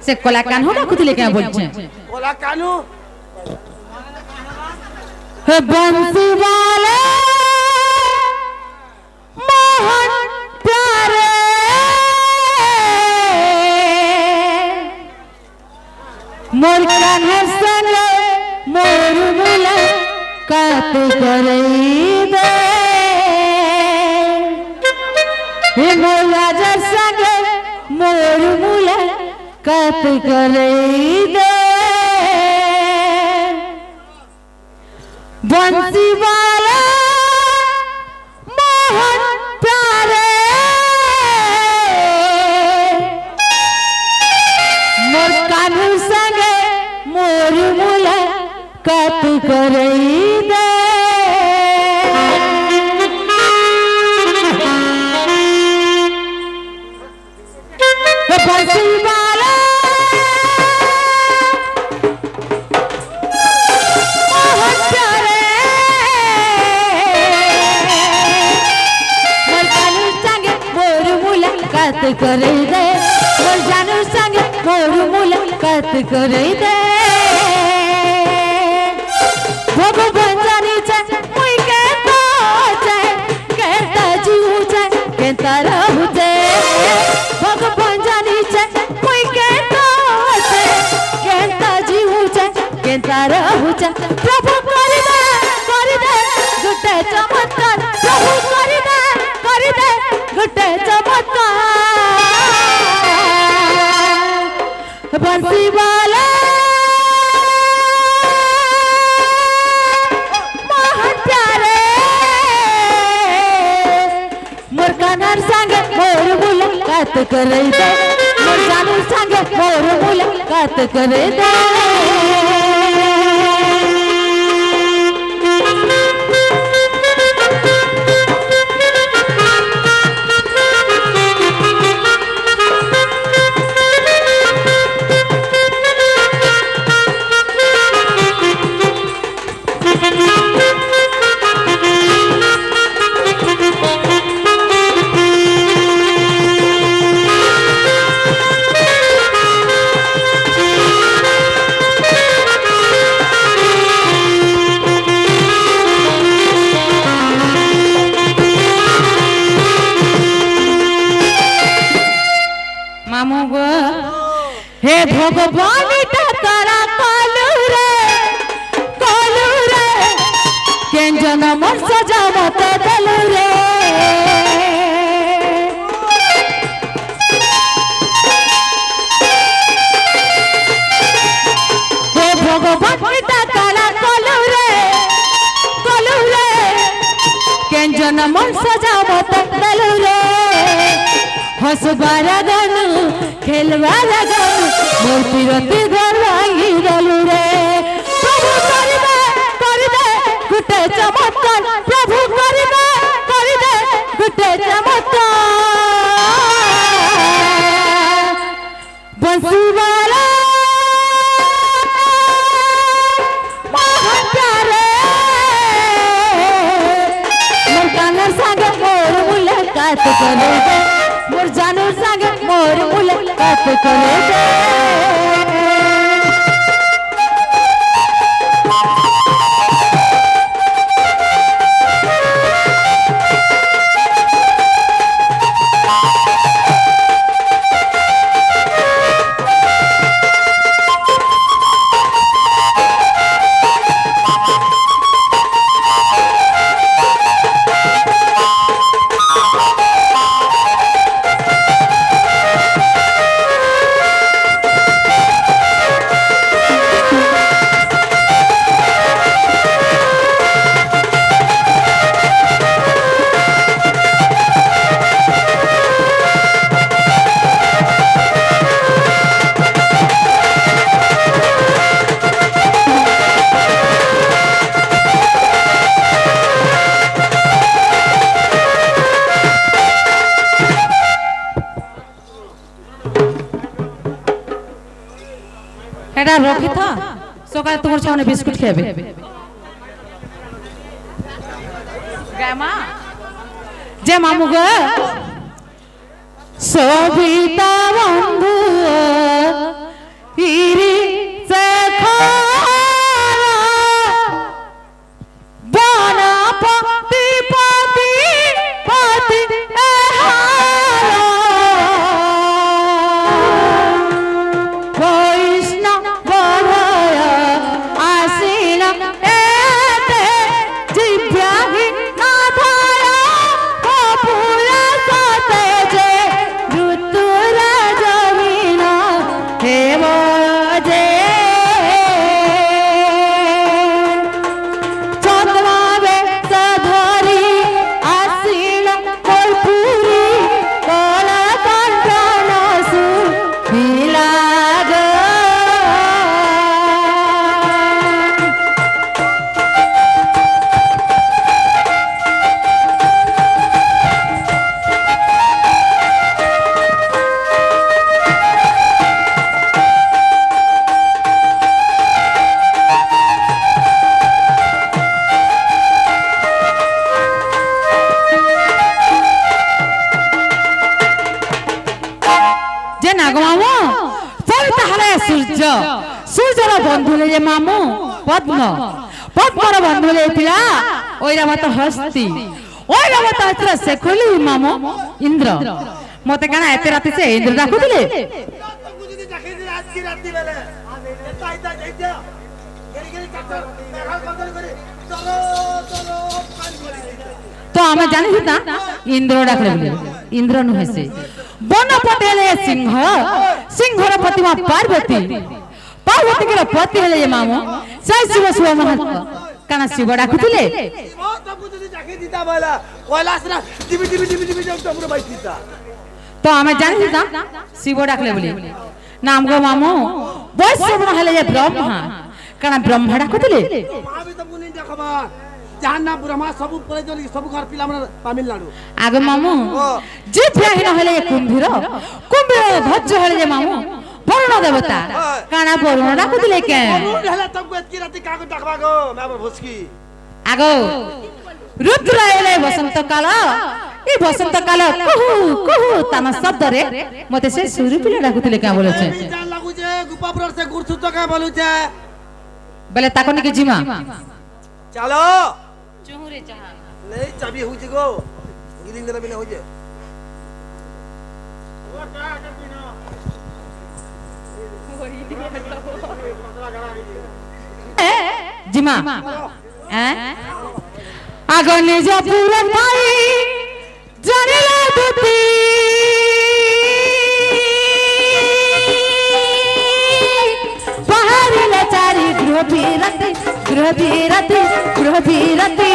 से कोला कान्हो रखुतिले क्या बोलछे कोला कानू हे बंसी वाले मोहन प्यारे मोर कान्हा संगे मोर मिला कात करई दे हे मोर राजा संगे मोर मुला कात करई दे बंसी वाला मोहन प्यारे मोर कान्हू संगे मोर मुला कात करई दे बंसी वाला मोहन प्यारे मोर कान्हू संगे मोर मुला कात करई दे मोर जानू संगे मोर मुला कात करई दे भगवान जानी चाहे मुई कहता चाहे कहता जीव चाहे कहता रहू चाहे भगवान जानी चाहे मुई कहता चाहे कहता जीव चाहे कहता रहू चाहे प्रभु कर दे गुटे चमत्कार प्रभु कर दे गुटे चमत्कार बंसी वाला कान्हार सांगे मोर मुलाकात करई दे मोर जानू सांगे मोर मुलाकात करई दे मामू गो हे भगवान तारा कालू रे केन जनम सजावत दलू रे हे भगवान तारा कालू रे केन जनम सजावत दलू रे हसबारा गानू खेलवाला गानू मोर पिरती घर भांगी गलू रे प्रभु कर दे गुटे चमत्कार प्रभु कर दे गुटे चमत्कार बंसी वाला मोहन प्यारे मोर कान्हा संगे मोर मुलाकात करे दे मोर जानू संगे मोर मुलाकात करे दे এটা রখি থা সকালে তোমার সামনে বিস্কুট খাবে গামা যে মামু গো সবিতা বন্ধু মামু তবে তাহলে সূর্য সূর্যর বন্ধু হলে যে মামু পদ্ম পদ্মর বন্ধু হলে পিলা ঐরাবত হস্তি ঐরাবত হস্তির সে কইলি মামু ইন্দ্র মতে কানা এতে রাতে সে ইন্দ্র ডাকুଥିଲେ तो आमे जानी ना इंद्र डाकले बोले इंद्र नुहे से बन पटेले सिंह सिंहर प्रतिमा पार्वती पार्वती के पति हेले ये मामू सै शिव शिव महत्व काना शिव डाकुଥିଲେ तो आमे जानी ना शिव डाकले बोले नाम गो मामू वैश्व हेले ये ब्रह्मा काना ब्रह्मा डाकुଥିଲେ जाना ब्रह्मा सब परे सब घर पिला मन तमिलनाडु आगे मामू जे भ्याहिन हेले कुंभीर कुंभीर धज्ज हेले जे मामू वरुण देवता काना वरुण डाकुଥିଲେ के वरुण हेले तब एतकी राती काको डाकबा गो मैं भुसकी आगो रुद्र हेले बसंत काल ए बसंत काल कुहू कुहू ताना शब्द रे मते से सुरी पिला डाकुଥିଲେ का बोले छे जान लागु जे गुपापुर से गुरसु तो का बोलु छे बेले ताकोनी के जिमा चलो चुहुरे चाहा नहीं चाबी हो जे गो गिरिंग देना बिना हो जे जिमा आगो निज पूरा पाई जानिला दुती पहाड़ी चारी गृह भीरती गृह भीरती गृह भीरती